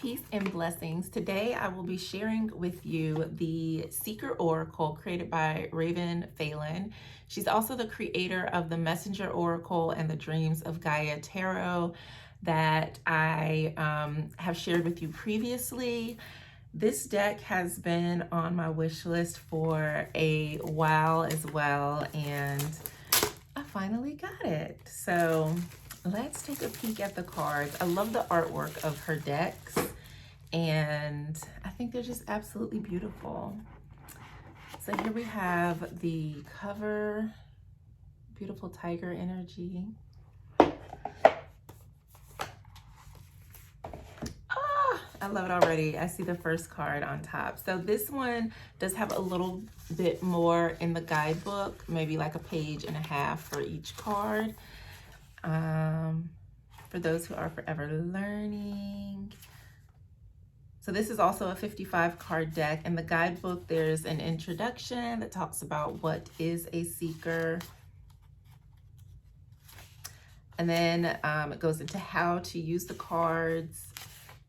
Peace and blessings. Today I will be sharing with you the Seeker Oracle created by Ravynne Phelan. She's also the creator of the Messenger Oracle and the Dreams of Gaia Tarot that I have shared with you previously. This deck has been on my wish list for a while as well, and I finally got it. So let's take a peek at the cards. I love the artwork of her decks, and I think they're just absolutely beautiful. So here we have the cover, beautiful tiger energy. I love it already. I see the first card on top. So this one does have a little bit more in the guidebook, maybe like a page and a half for each card. For those who are forever learning. So this is also a 55 card deck. In the guidebook, there's an introduction that talks about what is a seeker. And then it goes into how to use the cards.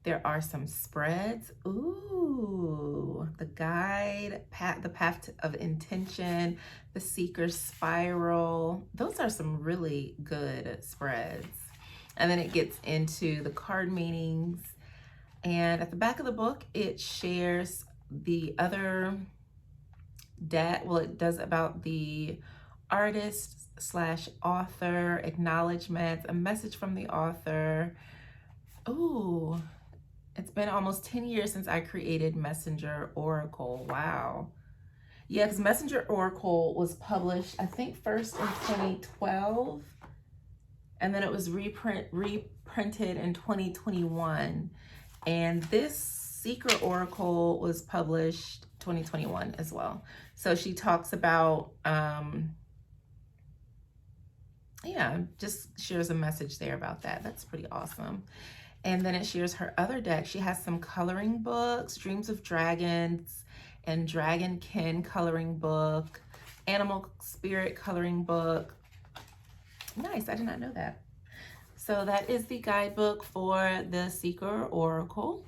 There are some spreads. Ooh, the guide, the path of intention, the seeker spiral. Those are some really good spreads. And then it gets into the card meanings. And at the back of the book, it shares the other deck. Well, it does about the artist / author, acknowledgments, a message from the author. Ooh. It's been almost 10 years since I created Messenger Oracle. Wow. Yeah, because Messenger Oracle was published, I think, first in 2012. And then it was reprinted in 2021. And this Seeker Oracle was published 2021 as well. So she talks about, just shares a message there about that. That's pretty awesome. And then it shares her other deck. She has some coloring books, Dreams of Dragons and Dragonkin coloring book, Animal Spirit coloring book. Nice, I did not know that. So that is the guidebook for the Seeker Oracle.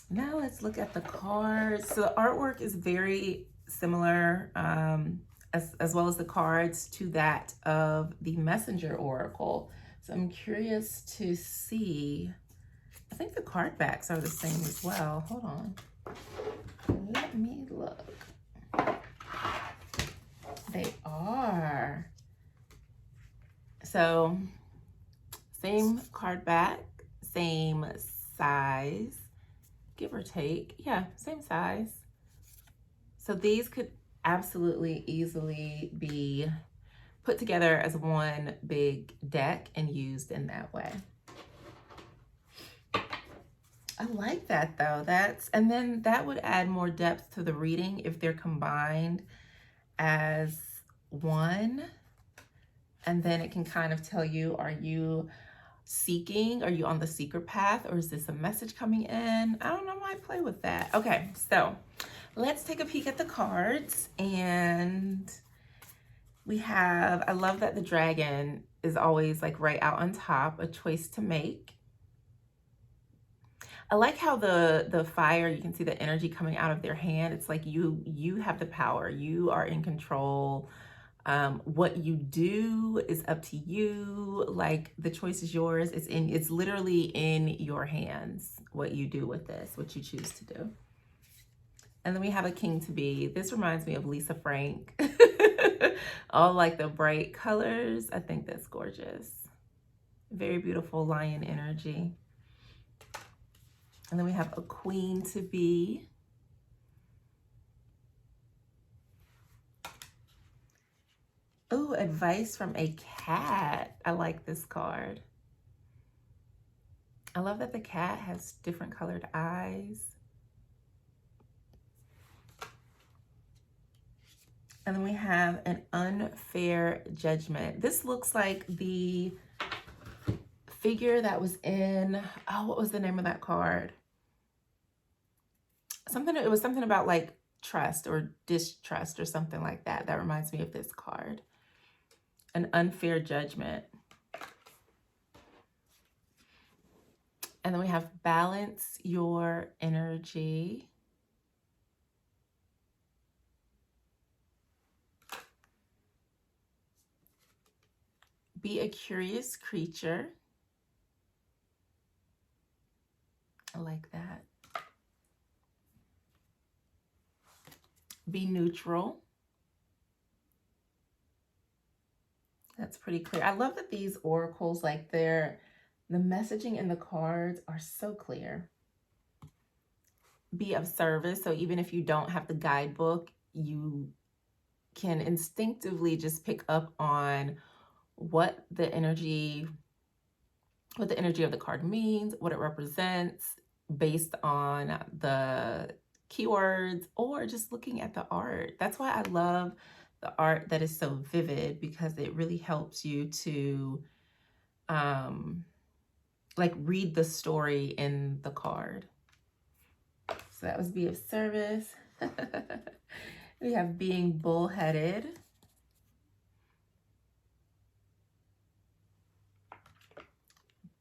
Now let's look at the cards. So the artwork is very similar, as well as the cards, to that of the Messenger Oracle. So I'm curious to see, I think the card backs are the same as well. Hold on, let me look. They are. So same card back, same size, give or take. Yeah, same size. So these could absolutely easily be put together as one big deck and used in that way. I like that though. And then that would add more depth to the reading if they're combined as one. And then it can kind of tell you, are you seeking? Are you on the seeker path? Or is this a message coming in? I don't know, I might play with that. Okay, so let's take a peek at the cards. And we have, I love that the dragon is always like right out on top, a choice to make. I like how the fire, you can see the energy coming out of their hand. It's like you have the power. You are in control. What you do is up to you. Like the choice is yours. It's literally in your hands what you do with this, what you choose to do. And then we have a king to be. This reminds me of Lisa Frank. All like the bright colors. I think that's gorgeous. Very beautiful lion energy. And then we have a queen to be. Oh, advice from a cat. I like this card. I love that the cat has different colored eyes. And then we have an unfair judgment. This looks like the figure that was in, oh, what was the name of that card? It was something about like trust or distrust or something like that. That reminds me of this card. An unfair judgment. And then we have balance your energy. Be a curious creature. I like that. Be neutral. That's pretty clear. I love that these oracles, like the messaging in the cards are so clear. Be of service. So even if you don't have the guidebook, you can instinctively just pick up on what the energy of the card means, what it represents based on the keywords, or just looking at the art. That's why I love the art that is so vivid, because it really helps you to like read the story in the card. So that was be of service. We have being bullheaded.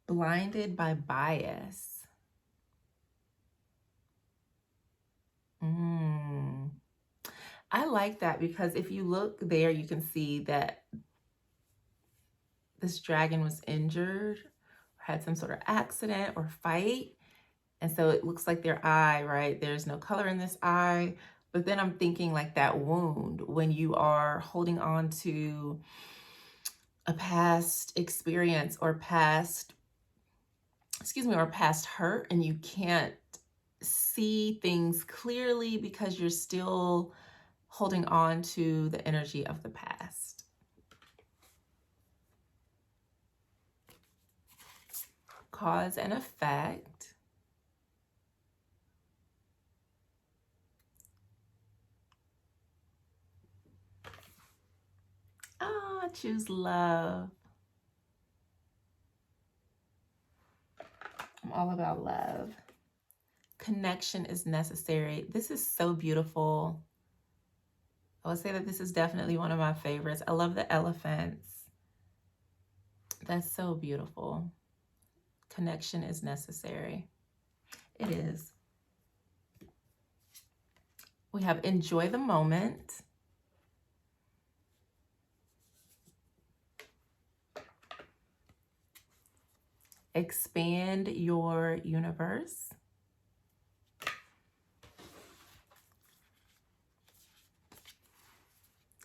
Blinded by bias. I like that, because if you look there, you can see that this dragon was injured, had some sort of accident or fight. And so it looks like their eye, right? There's no color in this eye. But then I'm thinking like that wound, when you are holding on to a past experience or past hurt, and you can't see things clearly because you're still holding on to the energy of the past. Cause and effect. Choose love. I'm all about love. Connection is necessary. This is so beautiful. I would say that this is definitely one of my favorites. I love the elephants. That's so beautiful. Connection is necessary. It is. We have enjoy the moment. Expand your universe.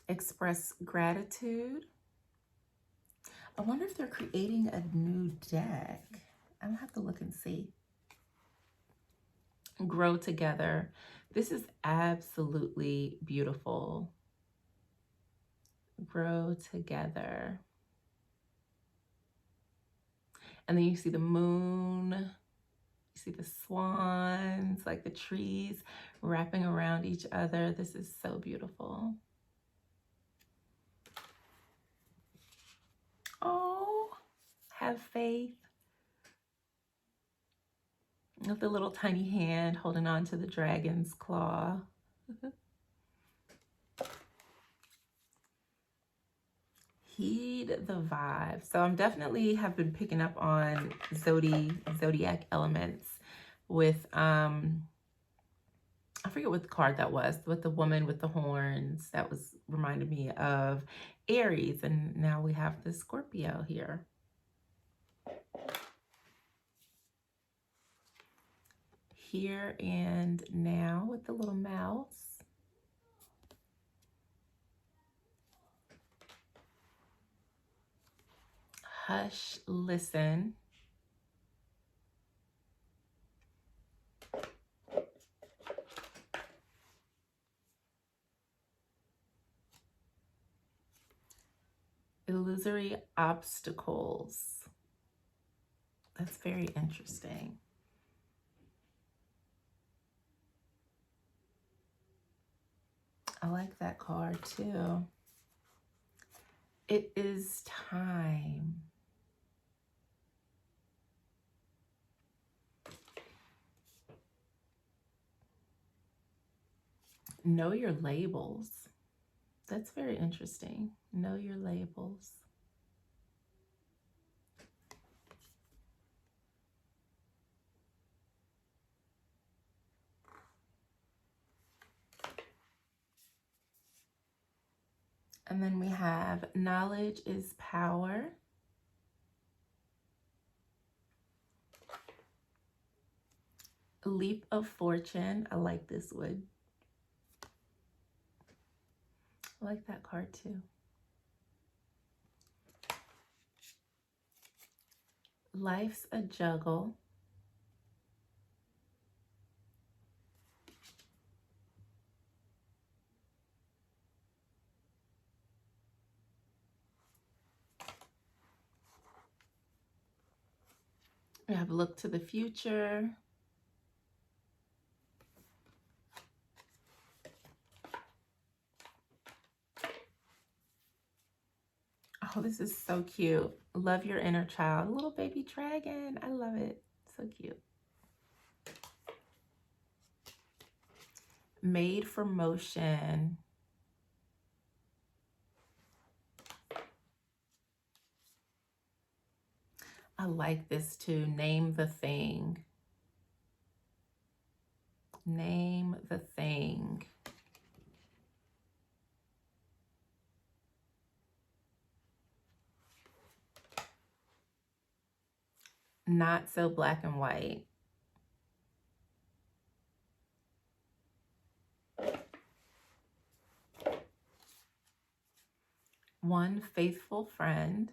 Express gratitude. I wonder if they're creating a new deck. I'm gonna have to look and see. Grow together. This is absolutely beautiful. Grow together. And then you see the moon, you see the swans, like the trees wrapping around each other. This is so beautiful. Oh, have faith. With the little tiny hand holding on to the dragon's claw. Heed the vibe. So I'm definitely have been picking up on zodiac elements with I forget what the card that was, with the woman with the horns. That was reminded me of Aries, and now we have the Scorpio here. Here and now with the little mouse. Hush, listen. Illusory obstacles. That's very interesting. I like that card too. It is time. Know your labels. That's very interesting. Know your labels. And then we have knowledge is power. Leap of fortune. I like this one. I like that card too. Life's a juggle. We have look to the future. Oh, this is so cute. Love your inner child. Little baby dragon. I love it. So cute. Made for motion. I like this too. Name the thing. Name the thing. Not so black and white. One faithful friend.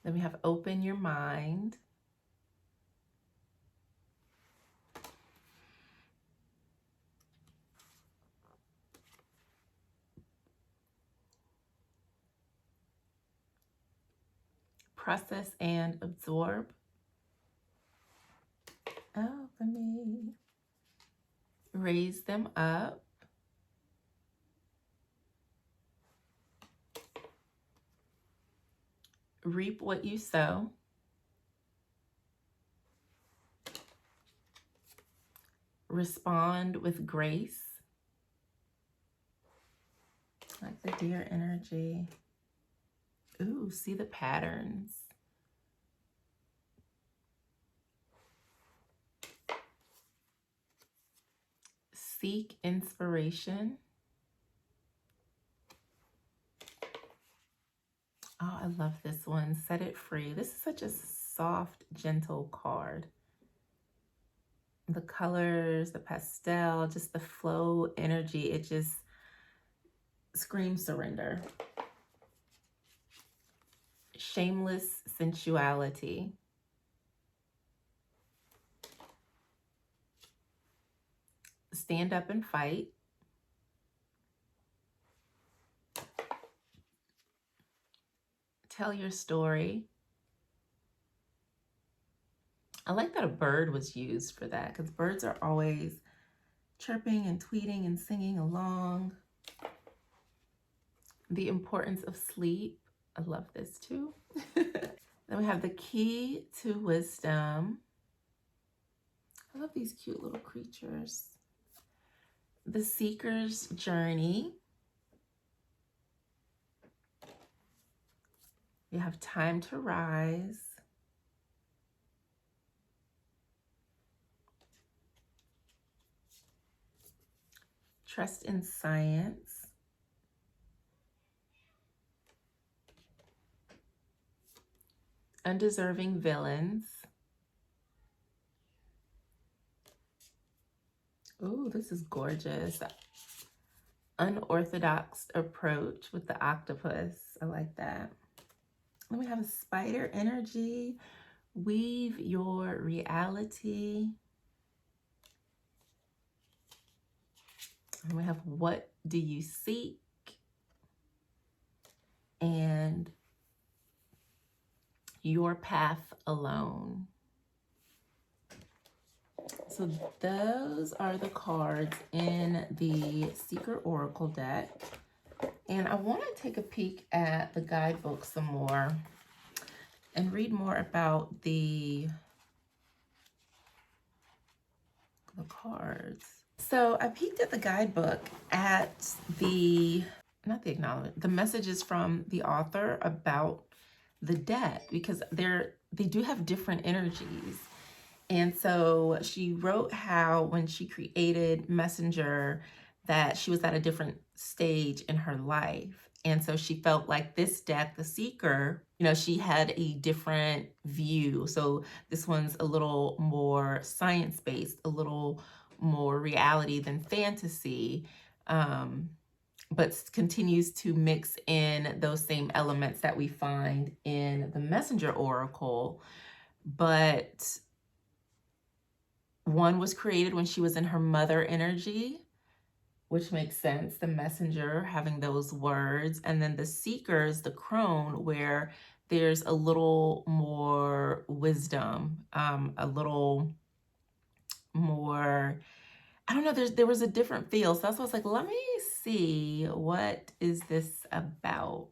Then we have open your mind. Process and absorb. Oh, for me. Raise them up. Reap what you sow. Respond with grace. Like the deer energy. Ooh, see the patterns. Seek inspiration. Oh, I love this one. Set it free. This is such a soft, gentle card. The colors, the pastel, just the flow energy. It just screams surrender. Shameless sensuality. Stand up and fight. Tell your story. I like that a bird was used for that because birds are always chirping and tweeting and singing along. The importance of sleep. I love this too. Then we have the key to wisdom. I love these cute little creatures. The seeker's journey. You have time to rise. Trust in science. Undeserving villains. Ooh, this is gorgeous. Unorthodox approach with the octopus. I like that. Then we have a spider energy. Weave your reality. And we have what do you seek? And your path alone. So those are the cards in the Secret Oracle deck. And I want to take a peek at the guidebook some more and read more about the cards. So I peeked at the guidebook at the, not the acknowledgement, the messages from the author about the deck, because they do have different energies. And so she wrote how when she created Messenger, that she was at a different stage in her life. And so she felt like this deck, the Seeker, she had a different view. So this one's a little more science-based, a little more reality than fantasy, but continues to mix in those same elements that we find in the Messenger Oracle. But one was created when she was in her mother energy, which makes sense. The Messenger having those words. And then the Seekers, the crone, where there's a little more wisdom, a little more, I don't know, there was a different feel. So that's why I was like, let me see, what is this about?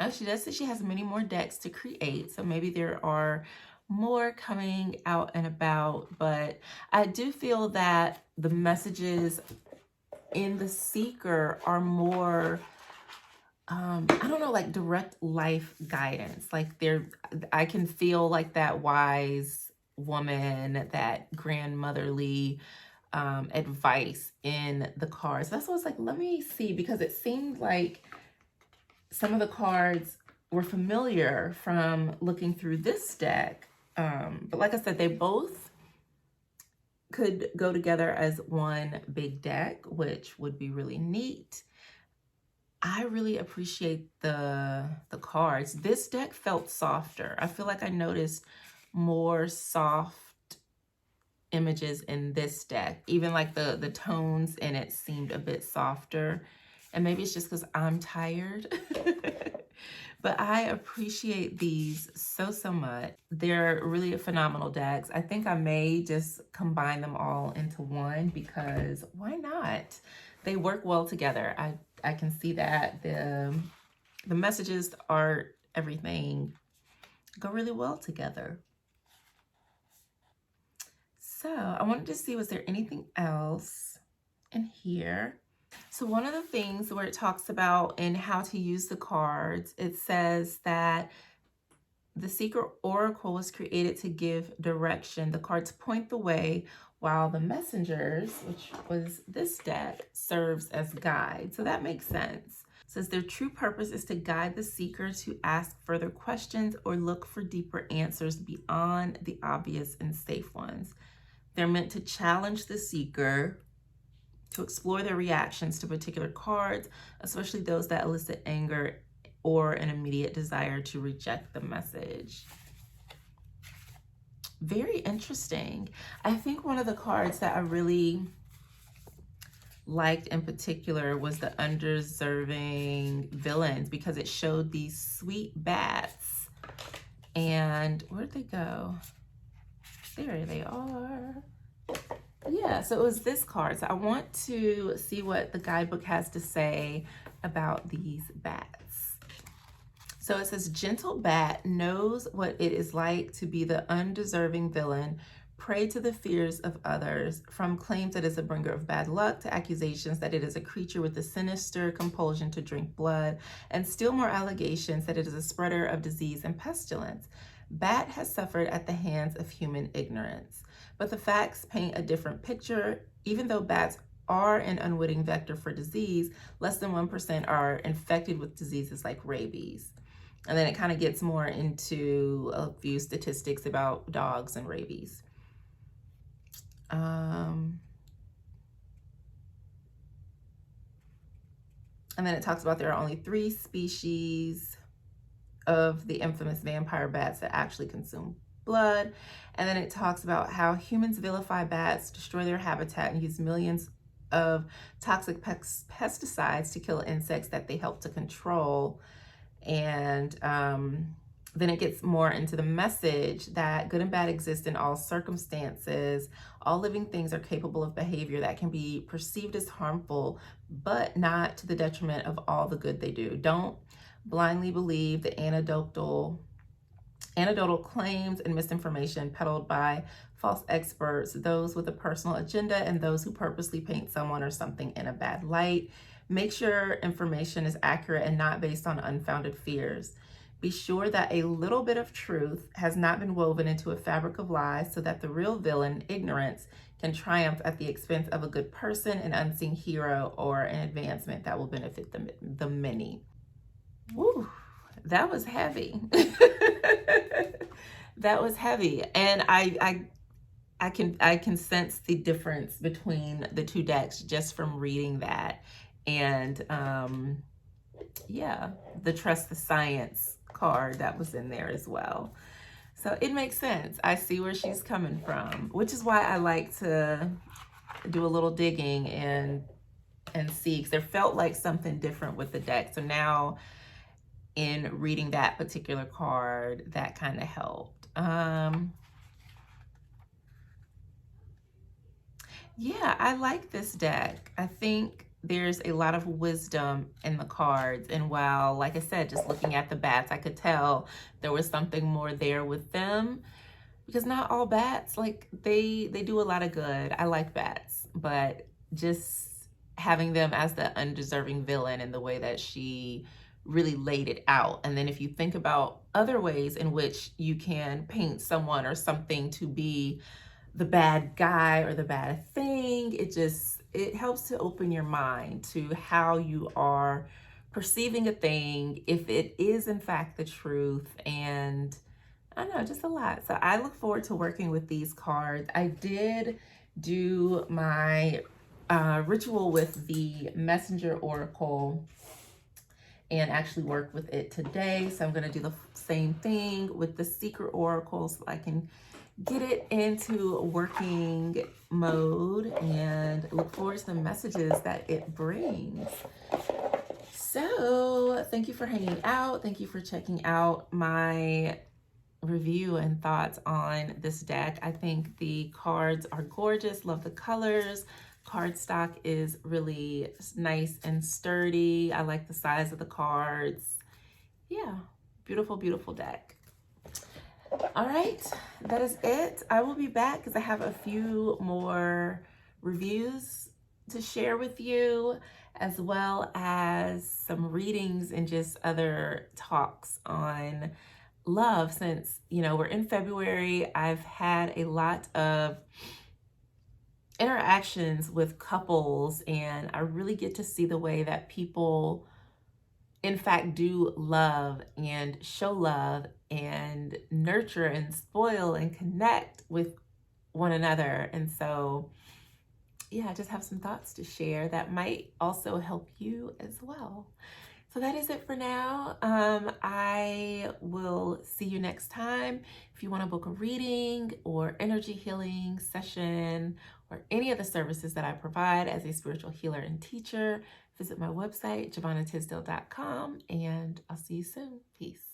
Oh, she does say she has many more decks to create, so maybe there are more coming out and about, but I do feel that the messages in the Seeker are more, I don't know, like direct life guidance. Like I can feel like that wise woman, that grandmotherly advice in the cards. That's what I was like, let me see, because it seemed like some of the cards were familiar from looking through this deck. But like I said, they both could go together as one big deck, which would be really neat. I really appreciate the cards. This deck felt softer. I feel like I noticed more soft images in this deck. Even like the tones in it seemed a bit softer. And maybe it's just because I'm tired. But I appreciate these so much. They're really phenomenal decks. I think I may just combine them all into one, because why not? They work well together. I can see that the messages, the art, everything go really well together. So I wanted to see, was there anything else in here? So one of the things where it talks about in how to use the cards, it says that the Secret Oracle was created to give direction. The cards point the way, while the messengers, which was this deck, serves as guide. So that makes sense. It says their true purpose is to guide the seeker to ask further questions or look for deeper answers beyond the obvious and safe ones. They're meant to challenge the seeker to explore their reactions to particular cards, especially those that elicit anger or an immediate desire to reject the message. Very interesting. I think one of the cards that I really liked in particular was the Undeserving Villains, because it showed these sweet bats. And where'd they go? There they are. Yeah, so it was this card. So I want to see what the guidebook has to say about these bats. So it says, gentle bat knows what it is like to be the undeserving villain, prey to the fears of others, from claims that it's a bringer of bad luck to accusations that it is a creature with a sinister compulsion to drink blood, and still more allegations that it is a spreader of disease and pestilence. Bat has suffered at the hands of human ignorance. But the facts paint a different picture. Even though bats are an unwitting vector for disease, less than 1% are infected with diseases like rabies. And then it kind of gets more into a few statistics about dogs and rabies. And then it talks about there are only 3 species of the infamous vampire bats that actually consume blood. And then it talks about how humans vilify bats, destroy their habitat, and use millions of toxic pesticides to kill insects that they help to control. And then it gets more into the message that good and bad exist in all circumstances. All living things are capable of behavior that can be perceived as harmful, but not to the detriment of all the good they do. Don't blindly believe the anecdotal claims and misinformation peddled by false experts, those with a personal agenda, and those who purposely paint someone or something in a bad light. Make sure information is accurate and not based on unfounded fears. Be sure that a little bit of truth has not been woven into a fabric of lies so that the real villain, ignorance, can triumph at the expense of a good person, an unseen hero, or an advancement that will benefit the many. Woo, that was heavy. That was heavy. And I can sense the difference between the two decks just from reading that. And yeah, the trust the science card that was in there as well. So it makes sense. I see where she's coming from, which is why I like to do a little digging and see, because there felt like something different with the deck. So now in reading that particular card, that kind of helped. Yeah, I like this deck. I think there's a lot of wisdom in the cards. And while, like I said, just looking at the bats, I could tell there was something more there with them. Because not all bats, like they do a lot of good. I like bats, but just having them as the undeserving villain in the way that she really laid it out. And then if you think about other ways in which you can paint someone or something to be the bad guy or the bad thing, it helps to open your mind to how you are perceiving a thing, if it is in fact the truth. And I don't know, just a lot. So I look forward to working with these cards. I did do my ritual with the Messenger Oracle and actually work with it today. So I'm going to do the same thing with the Secret Oracle so I can get it into working mode and look forward to the messages that it brings. So thank you for hanging out. Thank you for checking out my review and thoughts on this deck. I think the cards are gorgeous. Love the colors. Cardstock is really nice and sturdy. I like the size of the cards. Yeah, beautiful, beautiful deck. All right, that is it. I will be back because I have a few more reviews to share with you, as well as some readings and just other talks on love. Since, we're in February, I've had a lot of interactions with couples, and I really get to see the way that people in fact do love and show love and nurture and spoil and connect with one another. And so yeah, I just have some thoughts to share that might also help you as well. So that is it for now. I will see you next time. If you want to book a reading or energy healing session or any of the services that I provide as a spiritual healer and teacher, visit my website, JovhannahTisdale.com, and I'll see you soon. Peace.